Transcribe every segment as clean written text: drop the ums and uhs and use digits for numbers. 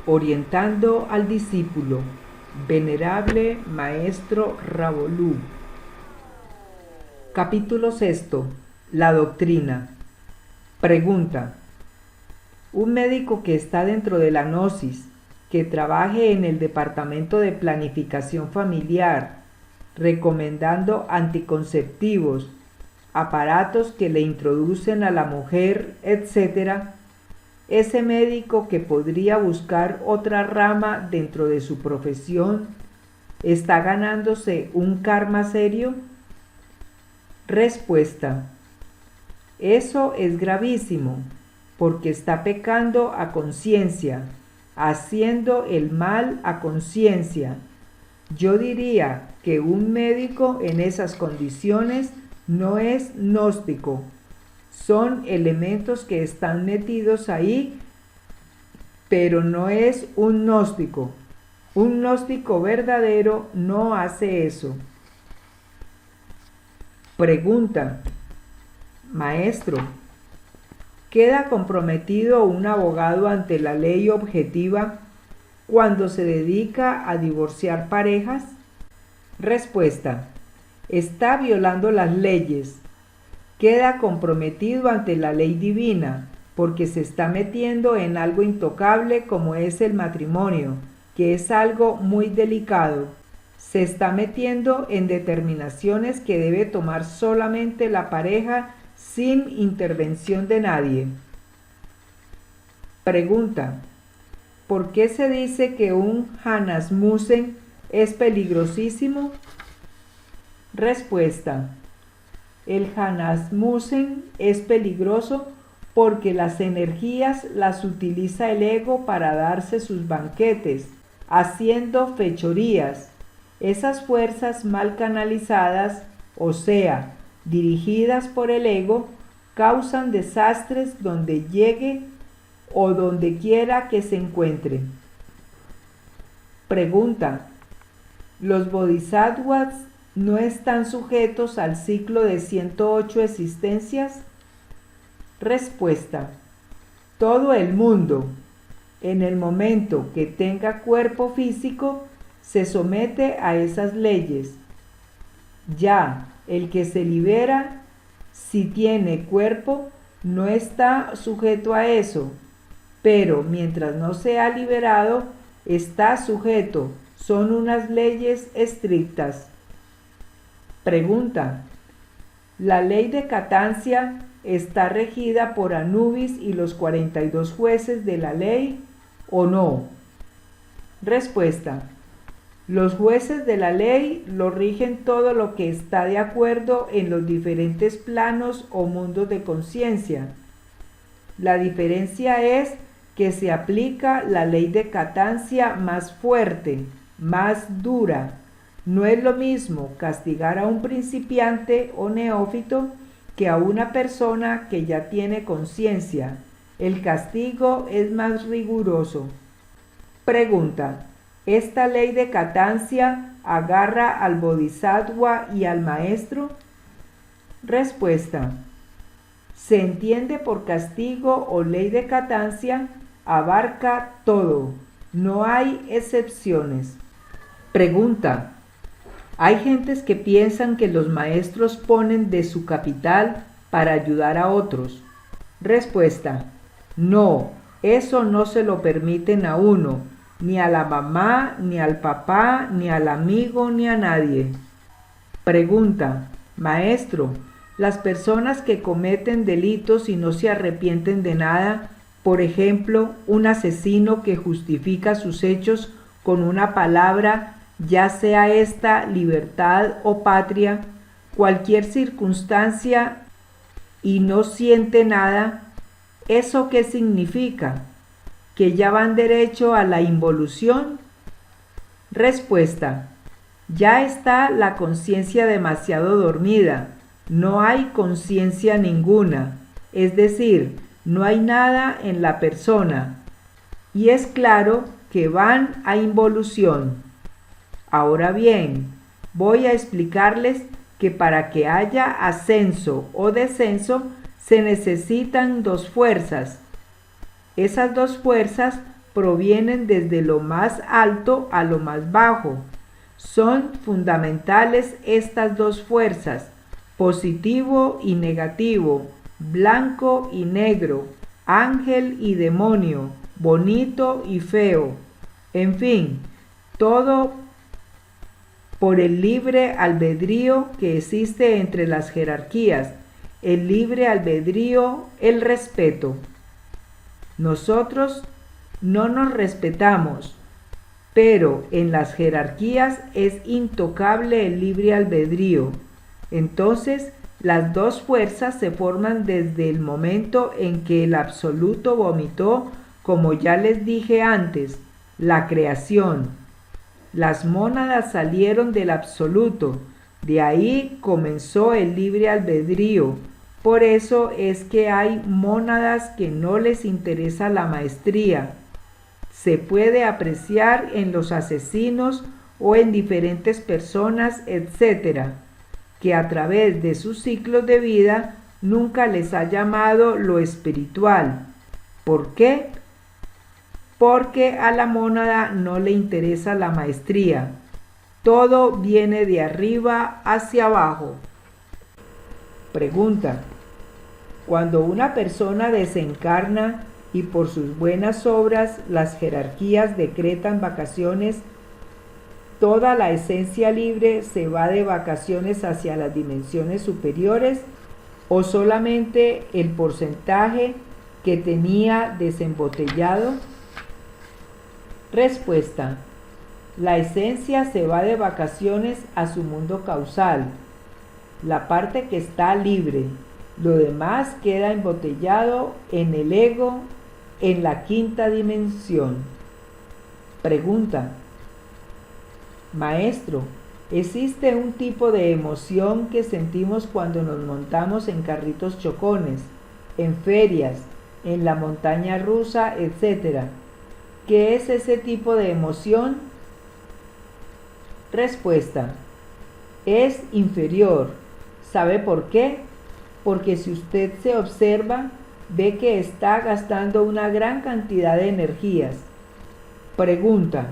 Orientando al discípulo, Venerable Maestro Ravolú. Capítulo 6. La doctrina. Pregunta. Un médico que está dentro de la gnosis, que trabaje en el departamento de planificación familiar, recomendando anticonceptivos, aparatos que le introducen a la mujer, etc., ese médico que podría buscar otra rama dentro de su profesión, ¿está ganándose un karma serio? Respuesta. Eso es gravísimo, porque está pecando a conciencia, haciendo el mal a conciencia. Yo diría que un médico en esas condiciones no es gnóstico. Son elementos que están metidos ahí, pero no es un gnóstico. Un gnóstico verdadero no hace eso. Pregunta. Maestro, ¿queda comprometido un abogado ante la ley objetiva cuando se dedica a divorciar parejas? Respuesta. Está violando las leyes. Queda comprometido ante la ley divina, porque se está metiendo en algo intocable como es el matrimonio, que es algo muy delicado. Se está metiendo en determinaciones que debe tomar solamente la pareja sin intervención de nadie. Pregunta. ¿Por qué se dice que un Hanasmusen es peligrosísimo? Respuesta. El Hanasmusen es peligroso porque las energías las utiliza el ego para darse sus banquetes, haciendo fechorías. Esas fuerzas mal canalizadas, o sea, dirigidas por el ego, causan desastres donde llegue o donde quiera que se encuentre. Pregunta. ¿Los bodhisattvas no están sujetos al ciclo de 108 existencias? Respuesta. Todo el mundo, en el momento que tenga cuerpo físico, se somete a esas leyes. Ya el que se libera, si tiene cuerpo, no está sujeto a eso, pero mientras no sea liberado, está sujeto. Son unas leyes estrictas. Pregunta. ¿La ley de Catancia está regida por Anubis y los 42 jueces de la ley o no? Respuesta. Los jueces de la ley lo rigen todo lo que está de acuerdo en los diferentes planos o mundos de conciencia. La diferencia es que se aplica la ley de Catancia más fuerte, más dura. No es lo mismo castigar a un principiante o neófito que a una persona que ya tiene conciencia. El castigo es más riguroso. Pregunta. ¿Esta ley de Catancia agarra al bodhisattva y al maestro? Respuesta. Se entiende por castigo o ley de Catancia, abarca todo. No hay excepciones. Pregunta. Hay gentes que piensan que los maestros ponen de su capital para ayudar a otros. Respuesta. No, eso no se lo permiten a uno, ni a la mamá, ni al papá, ni al amigo, ni a nadie. Pregunta. Maestro, las personas que cometen delitos y no se arrepienten de nada, por ejemplo, un asesino que justifica sus hechos con una palabra, ya sea esta libertad o patria, cualquier circunstancia, y no siente nada, ¿eso qué significa? ¿Que ya van derecho a la involución? Respuesta. Ya está la conciencia demasiado dormida, no hay conciencia ninguna, es decir, no hay nada en la persona, y es claro que van a involución. Ahora bien, voy a explicarles que para que haya ascenso o descenso se necesitan dos fuerzas. Esas dos fuerzas provienen desde lo más alto a lo más bajo. Son fundamentales estas dos fuerzas, positivo y negativo, blanco y negro, ángel y demonio, bonito y feo. En fin, todo por el libre albedrío que existe entre las jerarquías, el libre albedrío, el respeto. Nosotros no nos respetamos, pero en las jerarquías es intocable el libre albedrío. Entonces, las dos fuerzas se forman desde el momento en que el absoluto vomitó, como ya les dije antes, la creación. Las mónadas salieron del absoluto, de ahí comenzó el libre albedrío. Por eso es que hay mónadas que no les interesa la maestría. Se puede apreciar en los asesinos o en diferentes personas, etc., que a través de sus ciclos de vida nunca les ha llamado lo espiritual. ¿Por qué? Porque a la mónada no le interesa la maestría. Todo viene de arriba hacia abajo. Pregunta: cuando una persona desencarna y por sus buenas obras las jerarquías decretan vacaciones, ¿toda la esencia libre se va de vacaciones hacia las dimensiones superiores o solamente el porcentaje que tenía desembotellado? Respuesta: la esencia se va de vacaciones a su mundo causal, la parte que está libre. Lo demás queda embotellado en el ego, en la quinta dimensión. Pregunta: Maestro, ¿existe un tipo de emoción que sentimos cuando nos montamos en carritos chocones, en ferias, en la montaña rusa, etcétera? ¿Qué es ese tipo de emoción? Respuesta: es inferior. ¿Sabe por qué? Porque si usted se observa, ve que está gastando una gran cantidad de energías. Pregunta: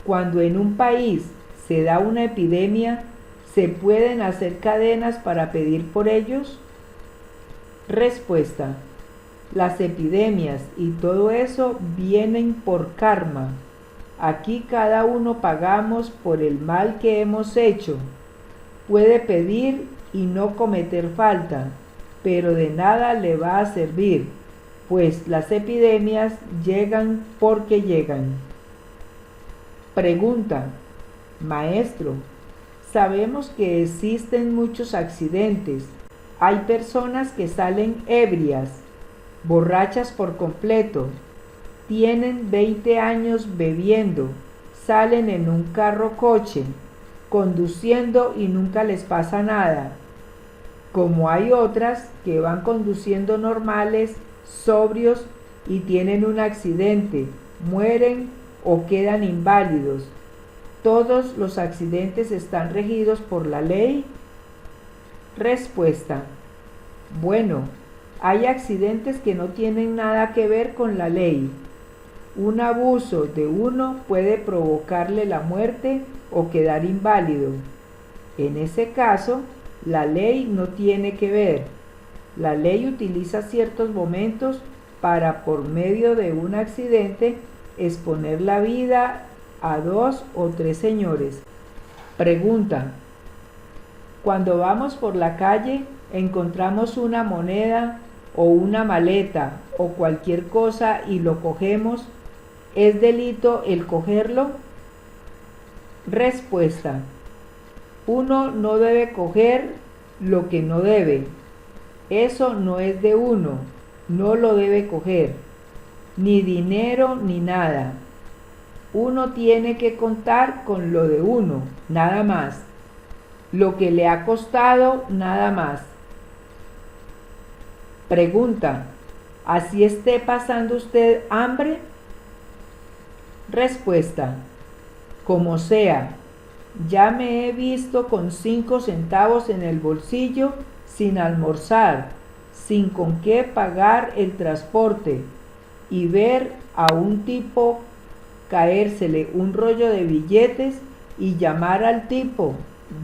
cuando en un país se da una epidemia, ¿se pueden hacer cadenas para pedir por ellos? Respuesta: las epidemias y todo eso vienen por karma. Aquí cada uno pagamos por el mal que hemos hecho. Puede pedir y no cometer falta, pero de nada le va a servir, pues las epidemias llegan porque llegan. Pregunta: Maestro, sabemos que existen muchos accidentes. Hay personas que salen ebrias, borrachas por completo, tienen 20 años bebiendo, salen en un carro-coche, conduciendo y nunca les pasa nada. Como hay otras que van conduciendo normales, sobrios y tienen un accidente, mueren o quedan inválidos. ¿Todos los accidentes están regidos por la ley? Respuesta: bueno, hay accidentes que no tienen nada que ver con la ley. Un abuso de uno puede provocarle la muerte o quedar inválido. En ese caso, la ley no tiene que ver. La ley utiliza ciertos momentos para, por medio de un accidente, exponer la vida a 2 o 3 señores. Pregunta: cuando vamos por la calle, encontramos una moneda o una maleta o cualquier cosa y lo cogemos, ¿es delito el cogerlo? Respuesta: uno no debe coger lo que no debe. Eso no es de uno, no lo debe coger, ni dinero ni nada. Uno tiene que contar con lo de uno, nada más. Lo que le ha costado, nada más. Pregunta: ¿así esté pasando usted hambre? Respuesta: como sea, ya me he visto con 5 centavos en el bolsillo, sin almorzar, sin con qué pagar el transporte, y ver a un tipo caérsele un rollo de billetes y llamar al tipo: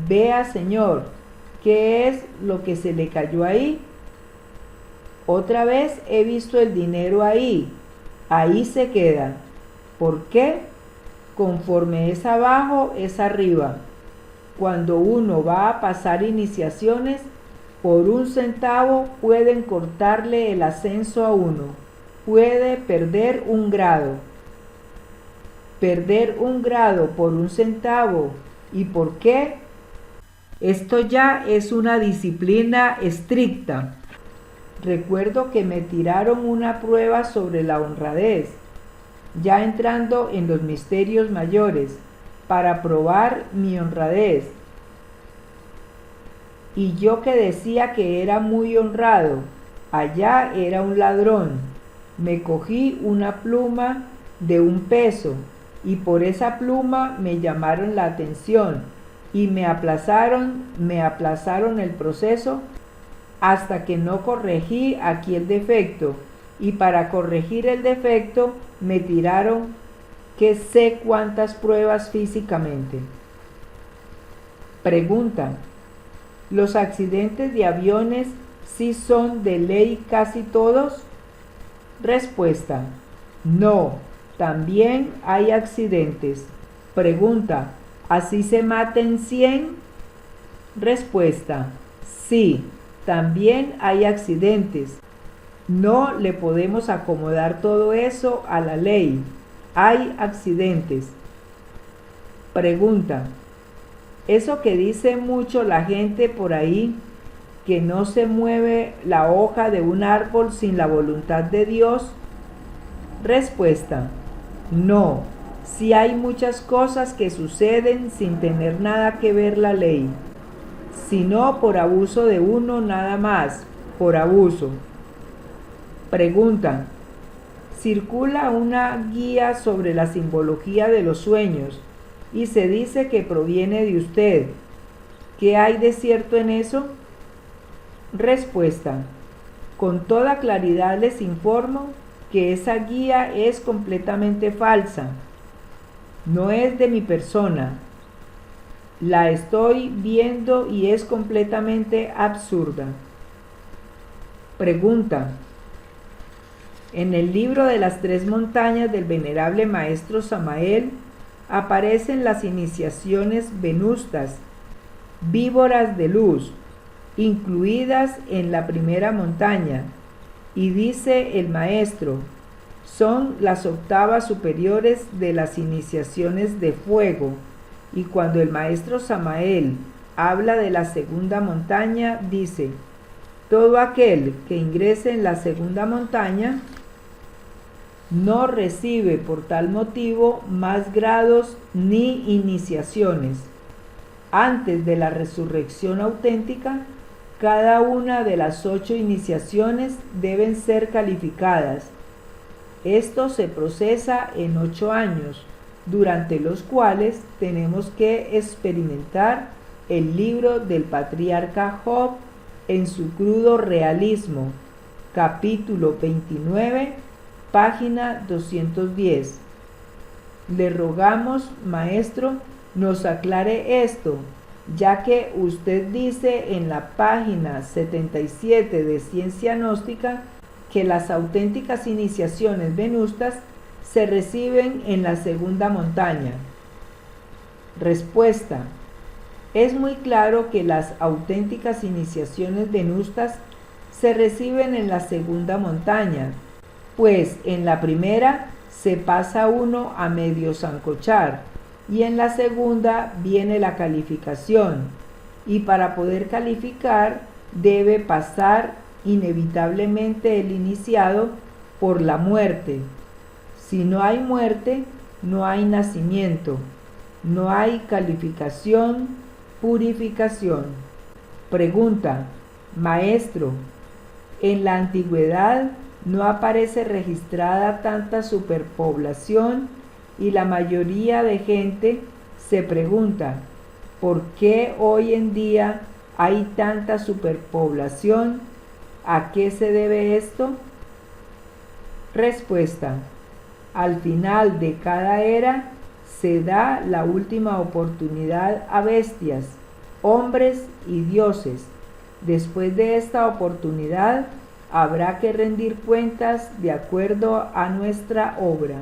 vea, señor, ¿qué es lo que se le cayó ahí? Otra vez he visto el dinero ahí. Ahí se queda. ¿Por qué? Conforme es abajo, es arriba. Cuando uno va a pasar iniciaciones, por 1 centavo pueden cortarle el ascenso a uno. Puede perder 1 grado. Perder 1 grado por 1 centavo. ¿Y por qué? Esto ya es una disciplina estricta. Recuerdo que me tiraron una prueba sobre la honradez, ya entrando en los misterios mayores, para probar mi honradez. Y yo que decía que era muy honrado, allá era un ladrón. Me cogí una pluma de 1 peso y por esa pluma me llamaron la atención y me aplazaron el proceso hasta que no corregí aquí el defecto, y para corregir el defecto me tiraron que sé cuántas pruebas físicamente. Pregunta: ¿los accidentes de aviones sí son de ley casi todos? Respuesta: no, también hay accidentes. Pregunta: ¿así se maten 100? Respuesta: sí, también hay accidentes. No le podemos acomodar todo eso a la ley. Hay accidentes. Pregunta: eso que dice mucho la gente por ahí, que no se mueve la hoja de un árbol sin la voluntad de Dios. Respuesta: no, sí hay muchas cosas que suceden sin tener nada que ver la ley, sino por abuso de uno nada más, por abuso. Pregunta: circula una guía sobre la simbología de los sueños y se dice que proviene de usted. ¿Qué hay de cierto en eso? Respuesta: con toda claridad les informo que esa guía es completamente falsa. No es de mi persona. La estoy viendo y es completamente absurda. Pregunta: en el libro de las 3 montañas del venerable maestro Samael aparecen las iniciaciones venustas, víboras de luz, incluidas en la primera montaña, y dice el maestro: son las octavas superiores de las iniciaciones de fuego. Y cuando el maestro Samael habla de la segunda montaña, dice: todo aquel que ingrese en la segunda montaña no recibe por tal motivo más grados ni iniciaciones. Antes de la resurrección auténtica, cada una de las 8 iniciaciones deben ser calificadas. Esto se procesa en 8 años, durante los cuales tenemos que experimentar el libro del patriarca Job en su crudo realismo, capítulo 29, página 210. Le rogamos, maestro, nos aclare esto, ya que usted dice en la página 77 de Ciencia Gnóstica que las auténticas iniciaciones venustas se reciben en la segunda montaña. Respuesta: es muy claro que las auténticas iniciaciones venustas se reciben en la segunda montaña, pues en la primera se pasa uno a medio sancochar y en la segunda viene la calificación, y para poder calificar debe pasar inevitablemente el iniciado por la muerte. Si no hay muerte, no hay nacimiento, no hay calificación, purificación. Pregunta: maestro, ¿en la antigüedad no aparece registrada tanta superpoblación y la mayoría de gente se pregunta ¿por qué hoy en día hay tanta superpoblación? ¿A qué se debe esto? Respuesta. Al final de cada era se da la última oportunidad a bestias, hombres y dioses. Después de esta oportunidad habrá que rendir cuentas de acuerdo a nuestra obra.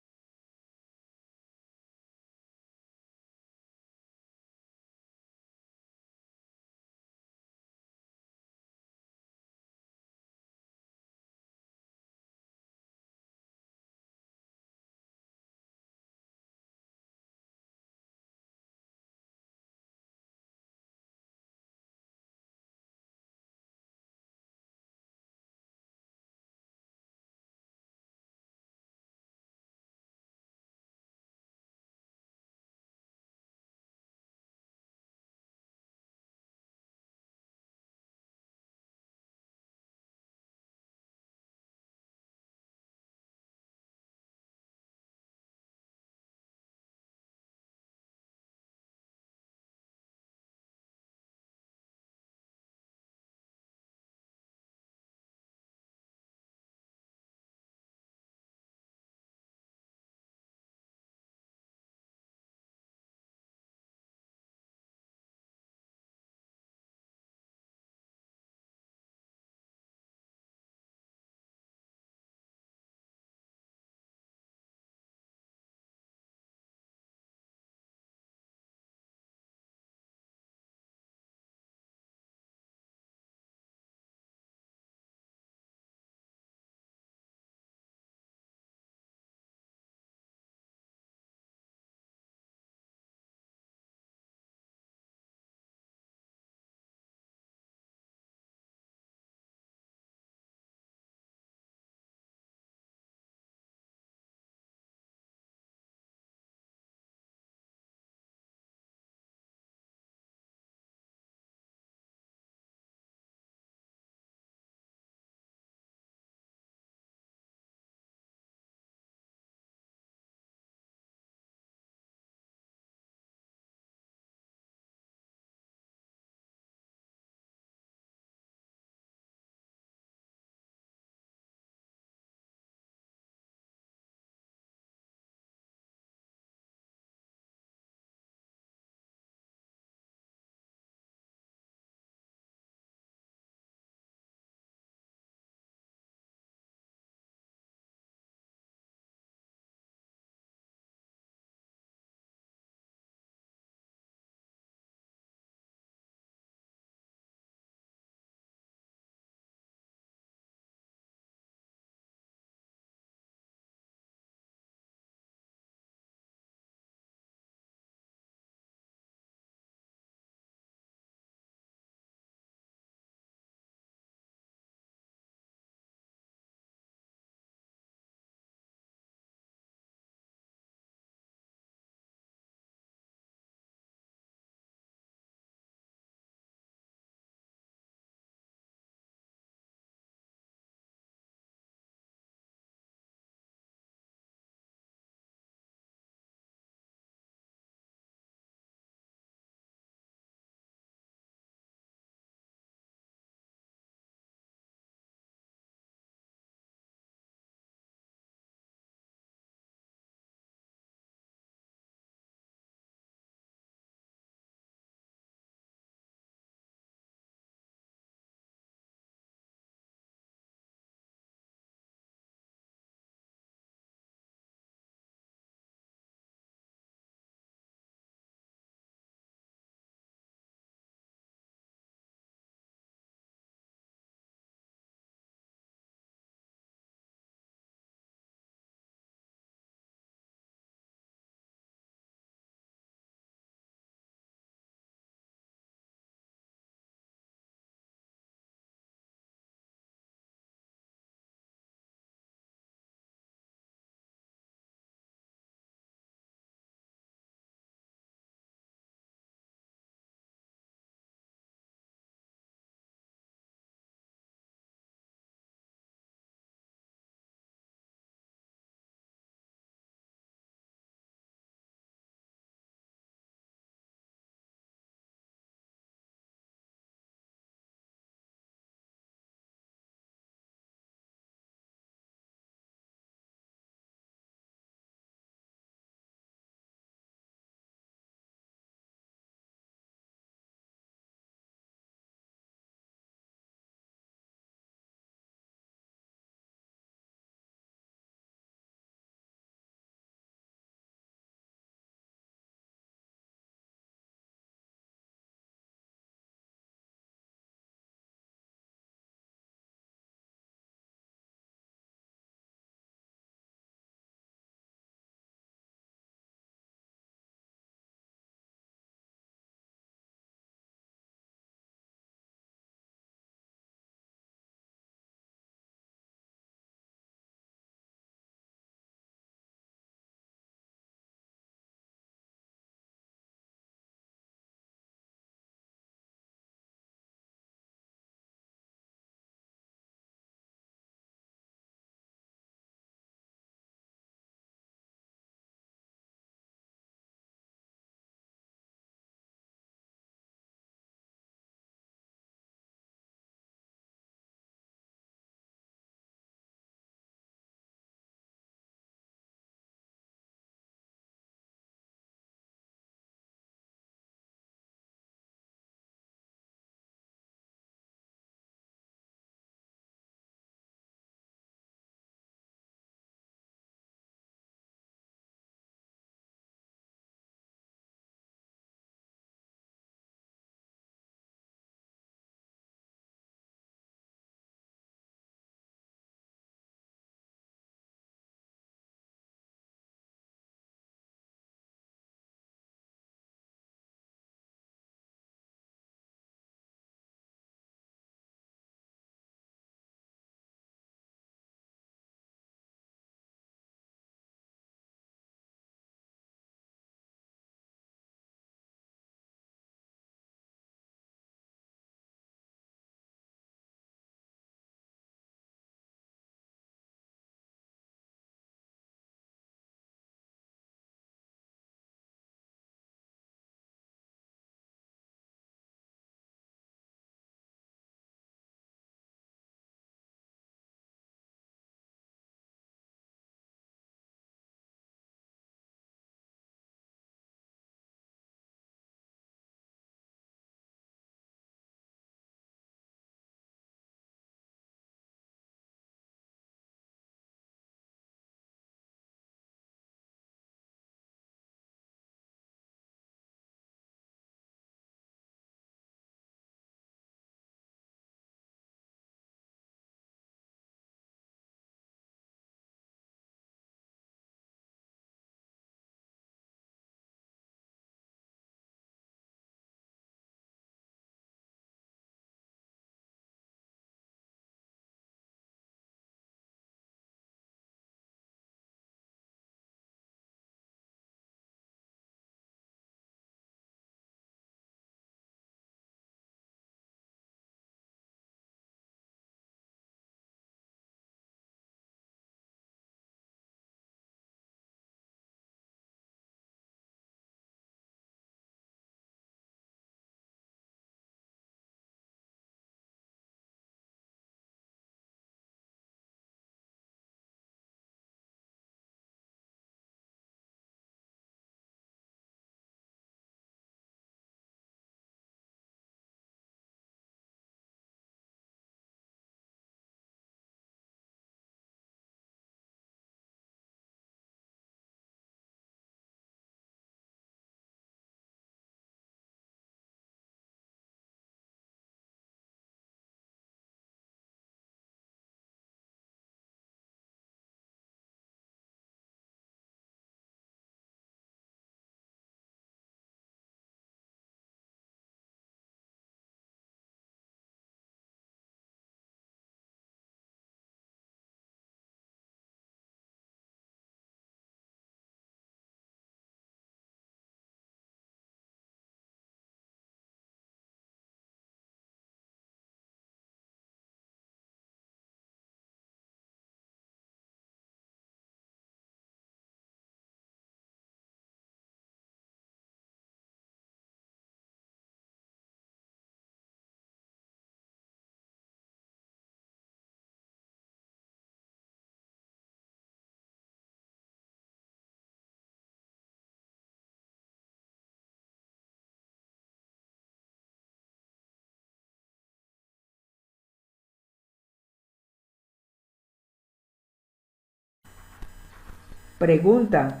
Pregunta: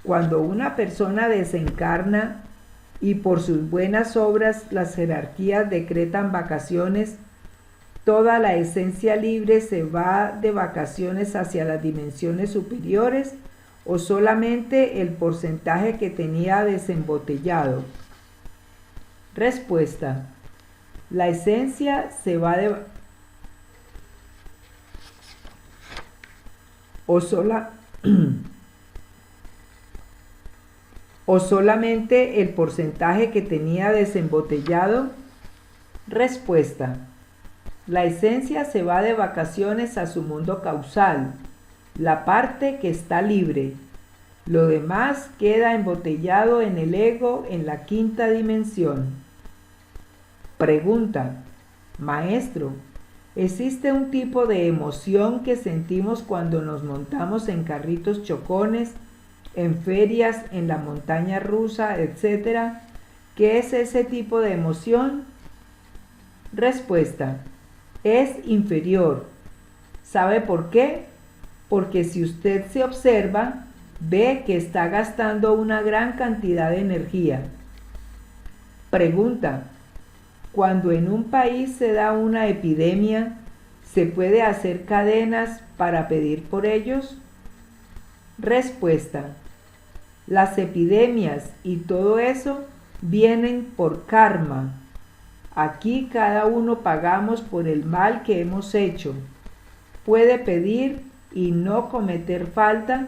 cuando una persona desencarna y por sus buenas obras las jerarquías decretan vacaciones, ¿toda la esencia libre se va de vacaciones hacia las dimensiones superiores o solamente el porcentaje que tenía desembotellado? Respuesta: la esencia se va de o solamente el porcentaje que tenía desembotellado. Respuesta: la esencia se va de vacaciones a su mundo causal, la parte que está libre. Lo demás queda embotellado en el ego en la quinta dimensión. Pregunta: Maestro, ¿existe un tipo de emoción que sentimos cuando nos montamos en carritos chocones, en ferias, en la montaña rusa, etcétera? ¿Qué es ese tipo de emoción? Respuesta: es inferior. ¿Sabe por qué? Porque si usted se observa, ve que está gastando una gran cantidad de energía. Pregunta: cuando en un país se da una epidemia, ¿se puede hacer cadenas para pedir por ellos? Respuesta: las epidemias y todo eso vienen por karma. Aquí cada uno pagamos por el mal que hemos hecho. ¿Puede pedir y no cometer falta?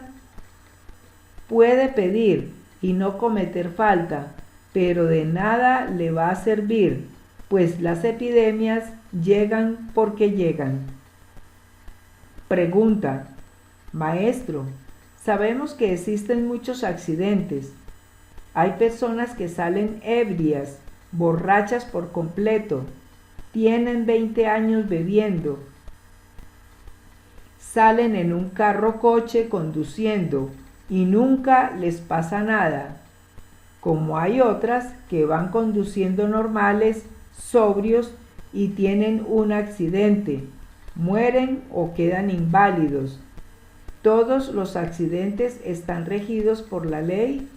Puede pedir y no cometer falta, pero de nada le va a servir, pues las epidemias llegan porque llegan. Pregunta: Maestro, sabemos que existen muchos accidentes. Hay personas que salen ebrias, borrachas por completo, tienen 20 años bebiendo, salen en un carro-coche conduciendo y nunca les pasa nada, como hay otras que van conduciendo normales, sobrios y tienen un accidente, mueren o quedan inválidos. ¿Todos los accidentes están regidos por la ley?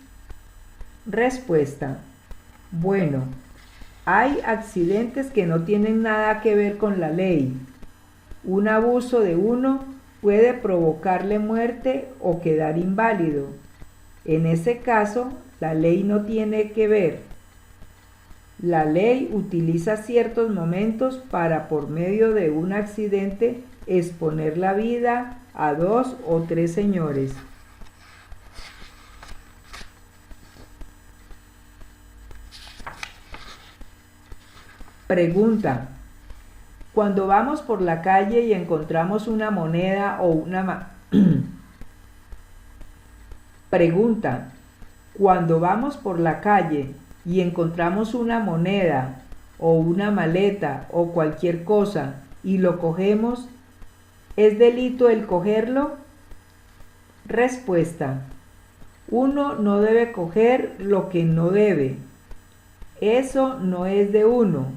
Respuesta: bueno, hay accidentes que no tienen nada que ver con la ley. Un abuso de uno puede provocarle muerte o quedar inválido. En ese caso, la ley no tiene que ver. La ley utiliza ciertos momentos para, por medio de un accidente, exponer la vida a 2 o 3 señores. Pregunta: cuando vamos por la calle y encontramos una moneda o una Pregunta: cuando vamos por la calle y encontramos una moneda o una maleta o cualquier cosa y lo cogemos, ¿es delito el cogerlo? Respuesta: uno no debe coger lo que no debe. Eso no es de uno.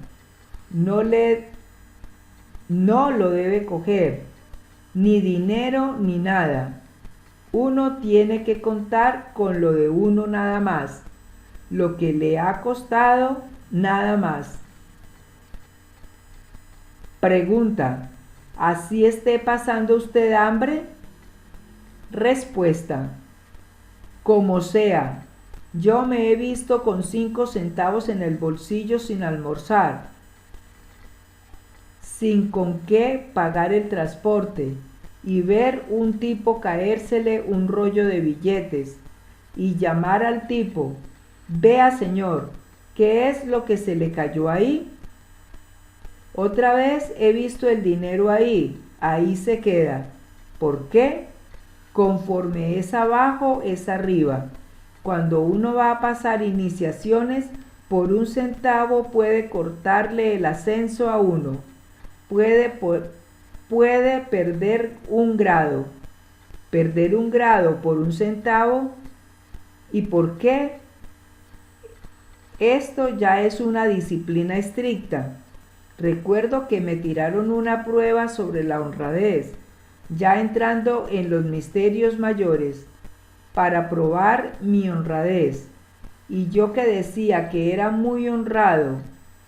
No lo debe coger, ni dinero ni nada. Uno tiene que contar con lo de uno nada más, lo que le ha costado nada más. Pregunta: ¿así esté pasando usted hambre? Respuesta: como sea, yo me he visto con 5 centavos en el bolsillo sin almorzar, sin con qué pagar el transporte, y ver un tipo caérsele un rollo de billetes, y llamar al tipo: vea señor, ¿qué es lo que se le cayó ahí? Otra vez he visto el dinero ahí se queda. ¿Por qué? Conforme es abajo, es arriba. Cuando uno va a pasar iniciaciones, por 1 centavo puede cortarle el ascenso a uno. Puede perder 1 grado. Perder 1 grado por 1 centavo. ¿Y por qué? Esto ya es una disciplina estricta. Recuerdo que me tiraron una prueba sobre la honradez, ya entrando en los misterios mayores. para probar mi honradez. Y yo que decía que era muy honrado,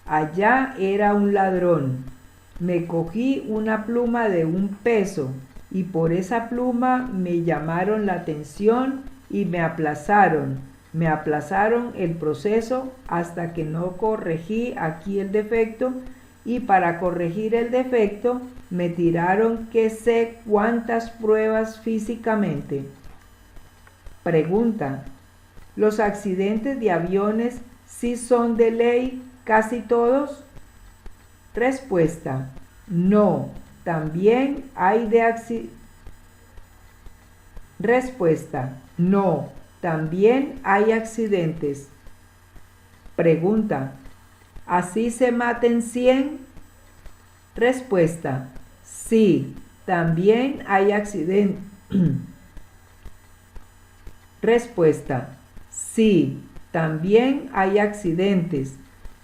allá era un ladrón. Me cogí una pluma de 1 peso y por esa pluma me llamaron la atención y me aplazaron el proceso hasta que no corregí aquí el defecto, y para corregir el defecto me tiraron que sé cuántas pruebas físicamente. Pregunta: ¿los accidentes de aviones sí son de ley casi todos? Respuesta: no, también hay Respuesta: no, también hay accidentes. Pregunta: ¿así se maten 100? Respuesta: sí, también hay accidentes. Respuesta: sí, también hay accidentes.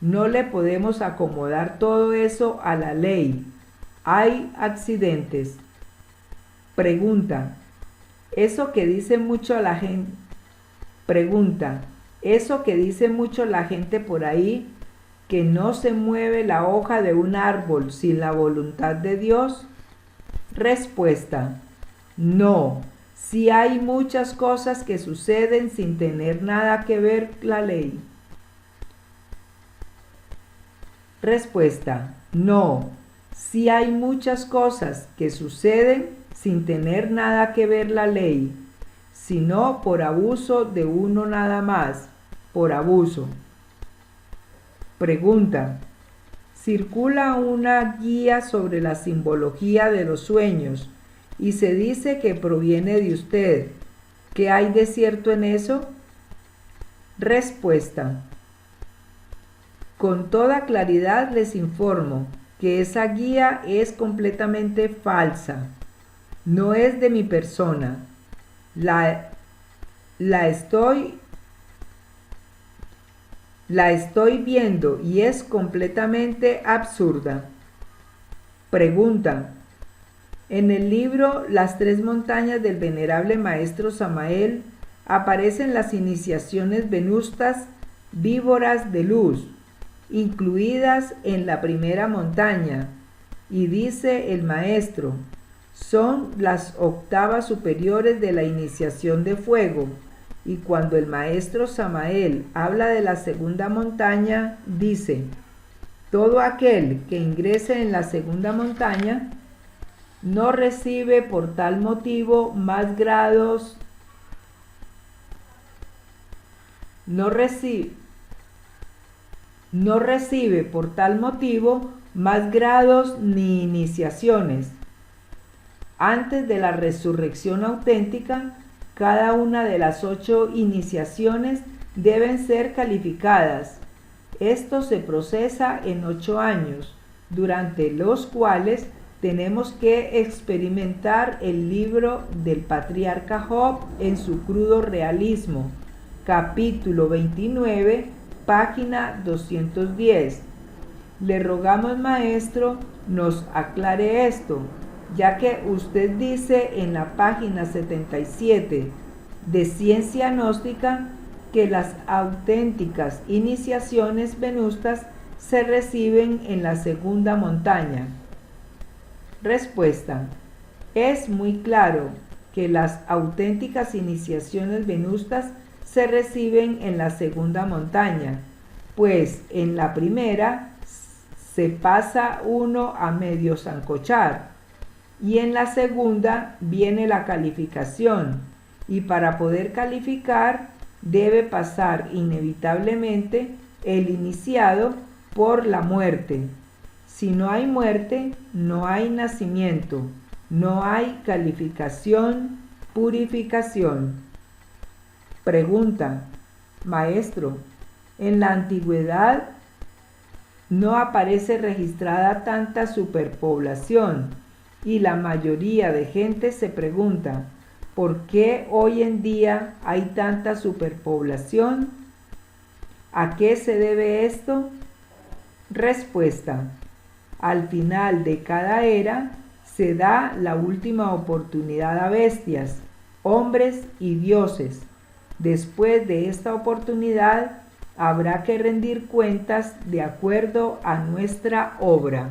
No le podemos acomodar todo eso a la ley. Hay accidentes. Pregunta: eso que dice mucho la gente. Pregunta: eso que dice mucho la gente por ahí, que no se mueve la hoja de un árbol sin la voluntad de Dios. Respuesta: no, sí hay muchas cosas que suceden sin tener nada que ver la ley. Respuesta: no, sí hay muchas cosas que suceden sin tener nada que ver la ley, sino por abuso de uno nada más, por abuso. Pregunta: circula una guía sobre la simbología de los sueños y se dice que proviene de usted. ¿Qué hay de cierto en eso? Respuesta: con toda claridad les informo que esa guía es completamente falsa. No es de mi persona. La estoy viendo y es completamente absurda. Pregunta: en el libro Las 3 montañas del venerable maestro Samael aparecen las iniciaciones venustas, víboras de luz, incluidas en la primera montaña, y dice el maestro: son las octavas superiores de la iniciación de fuego. Y cuando el maestro Samael habla de la segunda montaña, dice: todo aquel que ingrese en la segunda montaña no recibe por tal motivo más grados, no recibe por tal motivo más grados ni iniciaciones. Antes de la resurrección auténtica, cada una de las 8 iniciaciones deben ser calificadas. Esto se procesa en 8 años, durante los cuales tenemos que experimentar el libro del patriarca Job en su crudo realismo, capítulo 29, página 210. Le rogamos, maestro, nos aclare esto, ya que usted dice en la página 77 de Ciencia Gnóstica que las auténticas iniciaciones venustas se reciben en la segunda montaña. Respuesta: es muy claro que las auténticas iniciaciones venustas se reciben en la segunda montaña, pues en la primera se pasa uno a medio sancochar, y en la segunda viene la calificación, y para poder calificar debe pasar inevitablemente el iniciado por la muerte. Si no hay muerte, no hay nacimiento, no hay calificación, purificación. Pregunta: maestro, en la antigüedad no aparece registrada tanta superpoblación, y la mayoría de gente se pregunta: ¿por qué hoy en día hay tanta superpoblación? ¿A qué se debe esto? Respuesta: al final de cada era se da la última oportunidad a bestias, hombres y dioses. Después de esta oportunidad, habrá que rendir cuentas de acuerdo a nuestra obra.